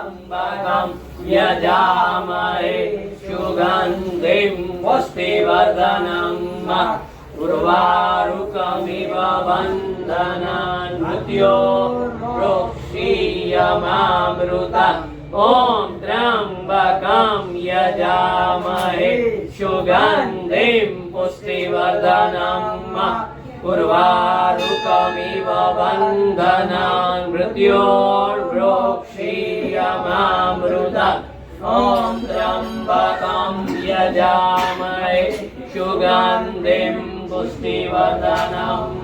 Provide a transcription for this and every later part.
त्र्यम्बकं यजामहे सुगन्धिं पुष्टिवर्धनम् उर्वारुकमिव बन्धनान् मृत्योर्मुक्षीयमामृतम् ॐ त्र्यम्बकं यजामहे सुगन्धिं पुष्टिवर्धनम् उर्वारुकमिव बन्धनान् मृत्योर्मुक्षीयमामृतम् ॐ त्र्यम्बकं यजामहे सुगन्धिं पुष्टिवर्धनम्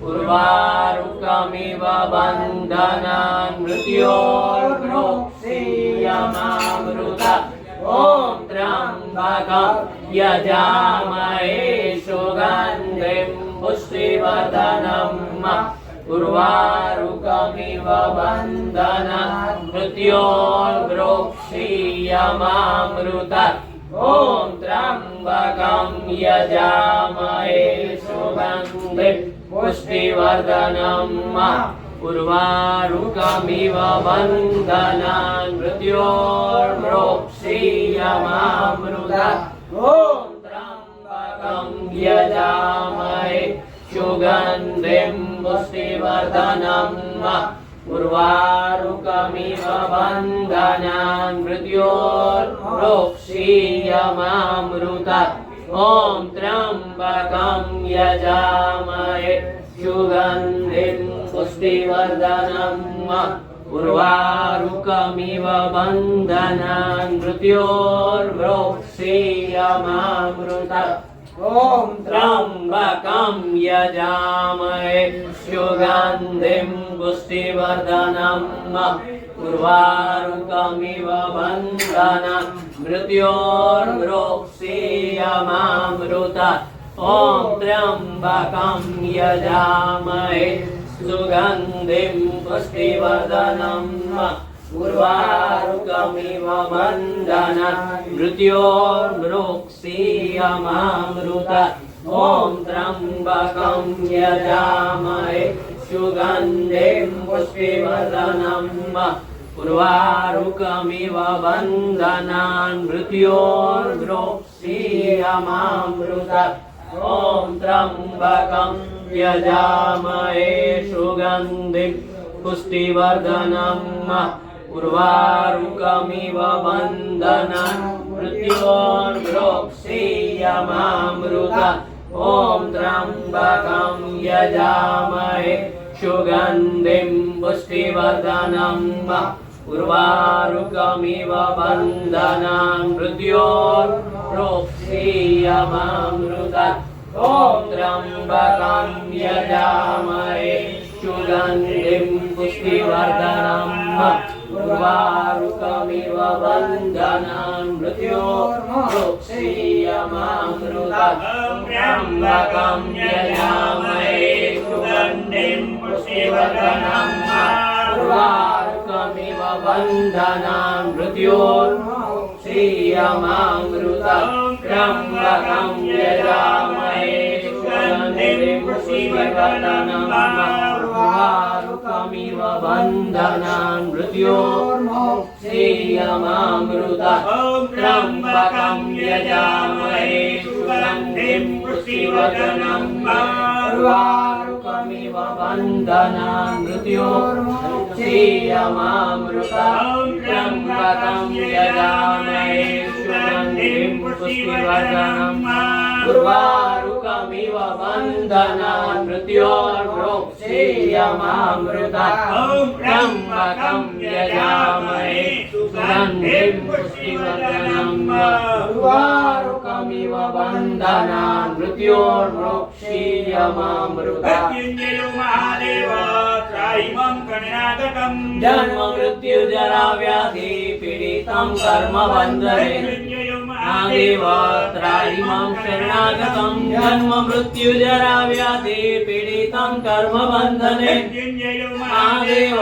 उर्वारुकमिव बन्धनान् मृत्योर्मुक्षीयमामृतम् ॐ त्र्यम्बकं यजामहे सुगन्धिं पुष्टिवर्धनम् उर्वारुकमिव बन्धनान् मृत्योर्मुक्षीयमामृतम् ॐ त्र्यम्बकं यजामहे सुगन्धिं पुष्टिवर्धनम् उर्वारुकमिव बन्धनान् मृत्योर्मुक्षीयमामृतम् ॐ त्र्यम्बकं यजामहे सुगन्धिं पुष्टिवर्धनम् उर्वारुकमिव बन्धनान् मृत्योर्मुक्षीयमामृतम् ॐ त्र्यम्बकं यजामहे सुगन्धिं पुष्टिवर्धनम् उर्वारुकमिव बन्धनान् मृत्योर्मुक्षीयमामृतम् ॐ त्र्यम्बकं यजामहे सुगन्धिं पुष्टिवर्धनम् उर्वारुकमिव बन्धनान् मृत्योर्मुक्षीयमामृतम् ॐ त्र्यम्बकं यजामहे सुगन्धिं पुष्टिवर्धनम् उर्वारुकमिव बन्धनान् मृत्योर्मुक्षीयमामृतम् ॐ त्र्यम्बकं यजामहे सुगन्धिं पुष्टिवर्धनम् उर्वारुकमिव बन्धनान् मृत्योर्मुक्षीयमामृतम् ॐ त्र्यम्बकं यजामहे सुगन्धिं पुष्टिवर्धनम् उर्वारुकमिव बन्धनान् मृत्योर्मुक्षीयमामृतम् ॐ त्र्यम्बकं यजामहे सुगन्धिं पुष्टिवर्धनम् उर्वारुकमिव बन्धनान् मृत्योर्मुक्षीयमामृतम् ॐ त्र्यम्बकं यजामहे सुगन्धिं पुष्टिवर्धनम् उर्वारुकमिव बन्धनान् मृत्योर्मुक्षीयमामृतम् त्र्यम्बकं यजामहे सुगन्धिं पुष्टिवर्धनम् उर्वारुकमिव बन्धनान् मृत्योर्मुक्षीयमामृतम् त्र्यम्बकं यजामहे सुगन्धिं पुष्टिवर्धनम् उर्वारुकमिव बन्धनान् मृत्योर्मुक्षीयमामृतम् त्र्यम्बकं यजामहे सुगन्धिं पुष्टिवर्धनम् उर्वारुकमिव बन्धनान् मृत्योर्मुक्षीयमामृतम् त्र्यम्बकं यजामहे सुगन्धिं पुष्टिवर्धनम् उर्वारुकमिव बन्धनान् मृत्योर्मुक्षीयमामृतम् त्र्यम्बकं यजामहे सुगन्धिं पुष्टिवर्धनम् उर्वारुकमिव बन्धनान् मृत्योर्मुक्षीयमामृतम् जन्म मृत्यु जरा व्याधि पीडितं कर्म बन्धने महादेव त्राहिमां शरणागतं जन्म मृत्यु जरा व्याधि पीडितं कर्म बन्धने महादेव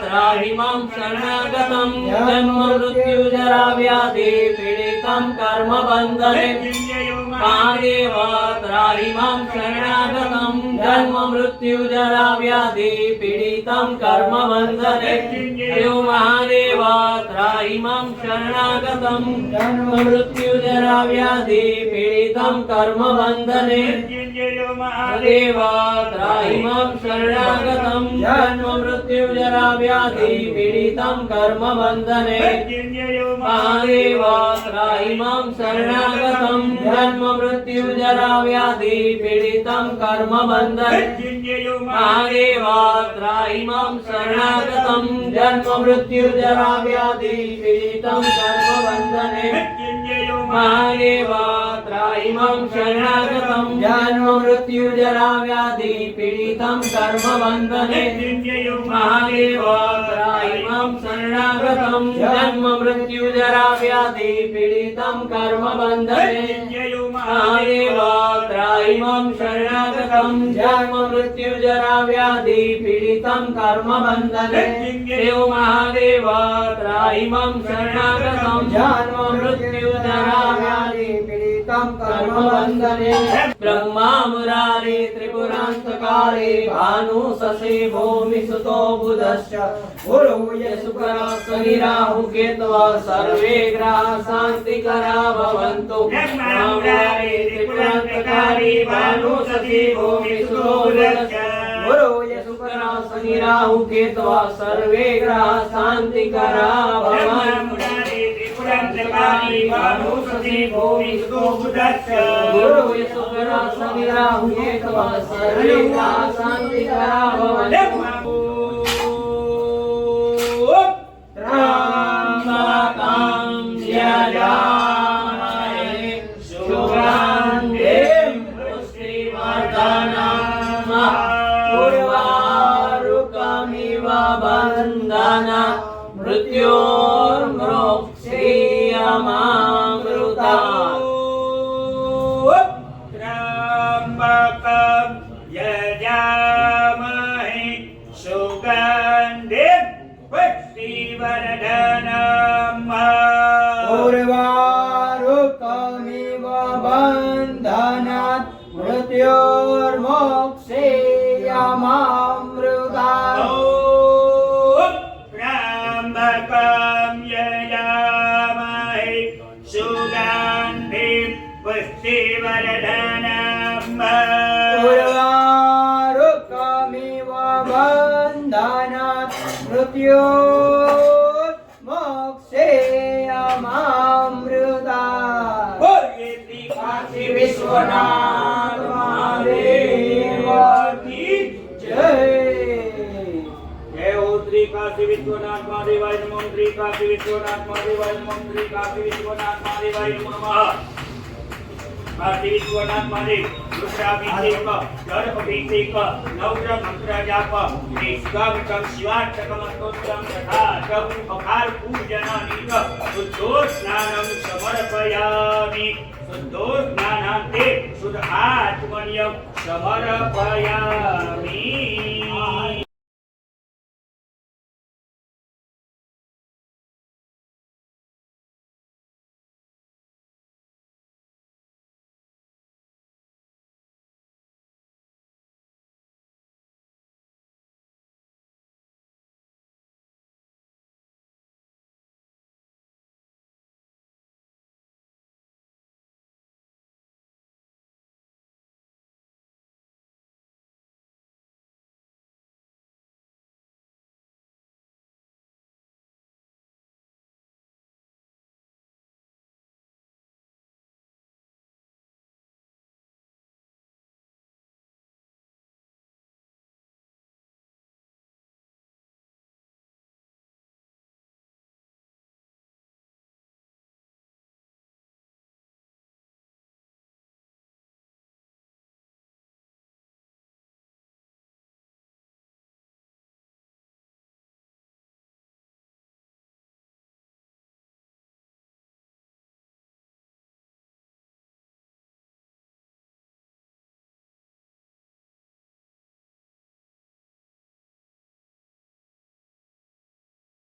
त्राहिमां शरणागतं जन्म मृत्यु जरा व्याधि पीडितं कर्म बन्धने महादेव त्राहि मां शरणागतं जन्म मृत्यु जरा व्याधि पीडितं कर्म बन्धने यो महादेव त्राहि मां शरणागतं जन्म मृत्यु जरा व्याधि पीडितं कर्म बन्धने महादेव त्राहि मां शरणागतं जन्म मृत्यु जरा व्याधि पीडितं कर्म बन्धने महादेव त्राहि मां शरणागतं जन्म मृत्यु जरा व्याधि पीडितं कर्म बन्धने महादेव त्राहि मां शरणागतं जन्म मृत्यु जरा व्याधि पीडितं कर्म बन्धने महादेव त्राहि मां शरणागतं जन्म मृत्यु जरा व्याधि पीडितं कर्म बन्धने महादेव त्राहि मां शरणागतं जन्म मृत्यु जरा व्याधि पीडितं कर्म बन्धने महादेव त्राहि मां शरणागतं जन्म मृत्यु जरा व्याधि पीडितं कर्म बन्धने देव महादेव त्राहि मां शरणागतं जन्म मृत्यु जरा व्याधि पीडितं कर्म बन्धने ब्रह्मा मुरारी त्रिपुरान्तकारी भानु शशि भूमि सुतो बुधश्च गुरु शुक्र शनि राहु केतवः सर्वे ग्रहाः शान्तिकरा भवन्तु ब्रह्मा मुरारी त्रिपुरान्तकारी भानु शशि भूमि सुतो बुधश्च गुरु शुक्र शनि राहु केतवः सर्वे ग्रहाः शान्तिकरा भवन्तु त्रिपुरान्तकारी भानु शशि भूमि सुतो बुधश्च गुरु शुक्र शनि राहु केतवः सर्वे ग्रहाः शान्तिकरा भवन्तु त्र्यम्बकं यजामहे सुगन्धिं पुष्टिवर्धनम् उर्वारुकमिव बन्धनात् मृत्योर्मोक्षीयमामृतात् त्र्यम्बकं यजामहे सुगन्धिं पुष्टिवर्धनम् उर्वारुकमिव बन्धनात् मृत्योर्मोक्षीयमामृतात् त्र्यम्बकं यजामहे सुगन्धिं पुष्टिवर्धनम् उर्वारुकमिव बन्धनात् मृत्योर्मोक्षीयमामृतात् काशी विश्वनाथ महादेव की जय। जय हो श्री काशी विश्वनाथ महादेवाय नमः। श्री काशी विश्वनाथ महादेवाय नमः। श्री काशी विश्वनाथ महादेवाय नमः। काशी विश्वनाथ महादेव रुद्राभिषेक जलाभिषेक नवग्रह मंत्र जाप निष्कामकं शिवाष्टकं स्तोत्रं तथा च अकार पूजनानिक शुद्धोस्नानं समर्पयामि। शुद्धोस्नानान्ते शुद्ध आत्मन्यं समर्पयामि।